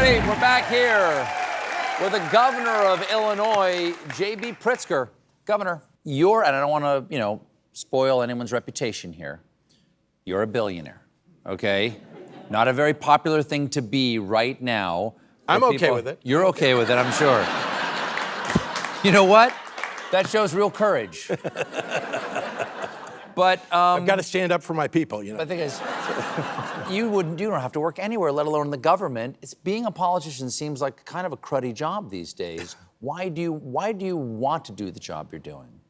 everybody. We're back here with the governor of Illinois, JB Pritzker. Governor, and I don't want to, spoil anyone's reputation here. You're a billionaire, okay? Not a very popular thing to be right now. I'm okay with it. You're okay with it, I'm sure. You know what? That shows real courage. But I've got to stand up for my people, The thing is, you don't have to work anywhere, let alone in the government. Being a politician seems like kind of a cruddy job these days. Why do you want to do the job you're doing?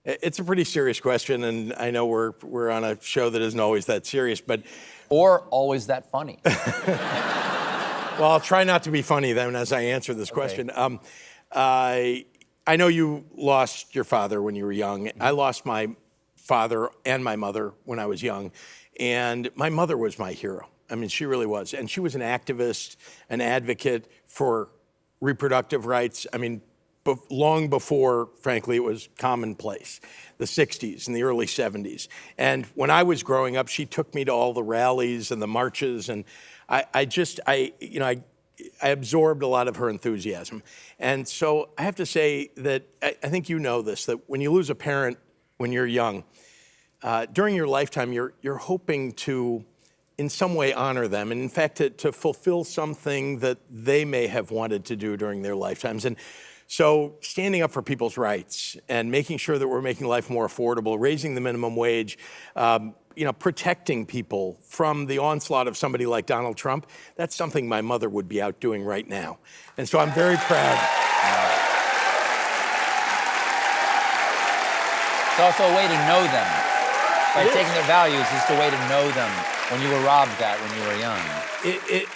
It's a pretty serious question, and I know we're on a show that isn't always that serious, but or always that funny. Well, I'll try not to be funny then as I answer this question. I know you lost your father when you were young. I lost my father and my mother when I was young, and my mother was my hero. I mean, she really was, and she was an activist, an advocate for reproductive rights. I mean, long before, frankly, it was commonplace, the 60s and the early 70s. And when I was growing up, she took me to all the rallies and the marches, and I absorbed a lot of her enthusiasm. And so I have to say that I think you know this, that when you lose a parent when you're young, during your lifetime, you're hoping to, in some way, honor them, and in fact, to fulfill something that they may have wanted to do during their lifetimes. And so standing up for people's rights and making sure that we're making life more affordable, raising the minimum wage, protecting people from the onslaught of somebody like Donald Trump, that's something my mother would be out doing right now. And so I'm very proud. It's also a way to know them. By taking their values, it's the way to know them when you were robbed that when you were young.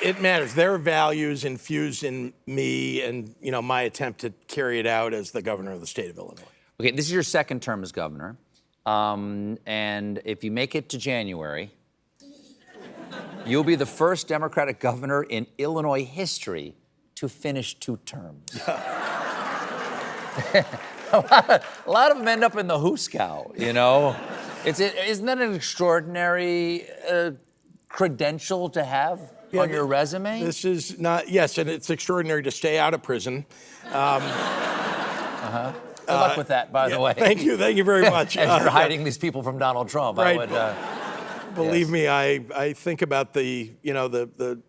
It matters. Their values infused in me and, my attempt to carry it out as the governor of the state of Illinois. Okay, this is your second term as governor. And if you make it to January, you'll be the first Democratic governor in Illinois history to finish 2 terms. A lot of them end up in the hoosegow, Isn't that an extraordinary credential to have on your resume? This is not, yes, and it's extraordinary to stay out of prison. Good luck with that, by the way. Thank you very much. As you're hiding these people from Donald Trump, right. I would... Believe me, I think about the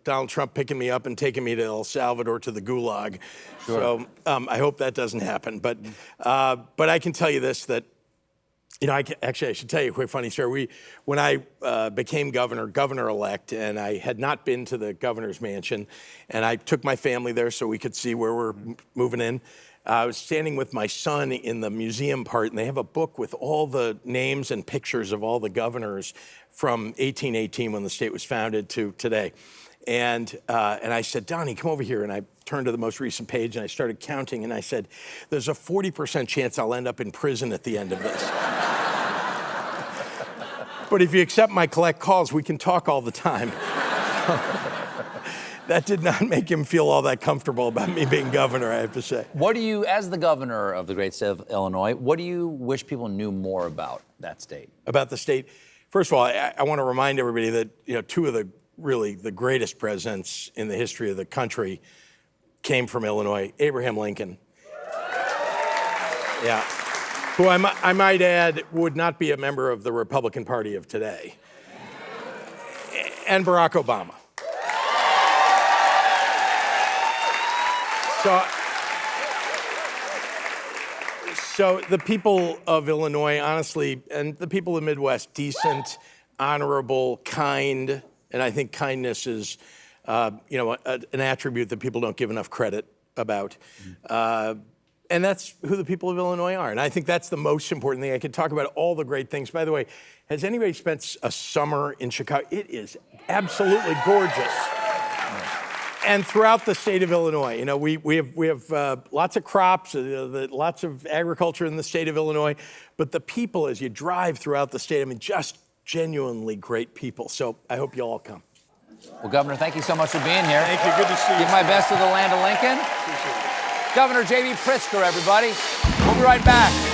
Donald Trump picking me up and taking me to El Salvador to the Gulag. Sure. So I hope that doesn't happen. But I can tell you this, that, I should tell you a quick funny story. When I became governor-elect, and I had not been to the governor's mansion, and I took my family there so we could see where we're moving in. I was standing with my son in the museum part, and they have a book with all the names and pictures of all the governors from 1818 when the state was founded to today. And I said, Donnie, come over here. And I turned to the most recent page, and I started counting, and I said, there's a 40% chance I'll end up in prison at the end of this. But if you accept my collect calls, we can talk all the time. That did not make him feel all that comfortable about me being governor, I have to say. What do you, as the governor of the great state of Illinois, what do you wish people knew more about that state? About the state? First of all, I want to remind everybody that, 2 of the greatest presidents in the history of the country came from Illinois. Abraham Lincoln. Yeah. Who I might add would not be a member of the Republican Party of today. And Barack Obama. So the people of Illinois, honestly, and the people of the Midwest, decent, honorable, kind, and I think kindness is, an attribute that people don't give enough credit about. And that's who the people of Illinois are. And I think that's the most important thing. I could talk about all the great things. By the way, has anybody spent a summer in Chicago? It is absolutely gorgeous. And throughout the state of Illinois, we have lots of crops, lots of agriculture in the state of Illinois, but the people, as you drive throughout the state, just genuinely great people. So I hope you all come. Well, Governor, thank you so much for being here. Thank you. Good to see you. Give my best to the land of Lincoln. Appreciate it. Governor JB Pritzker, everybody. We'll be right back.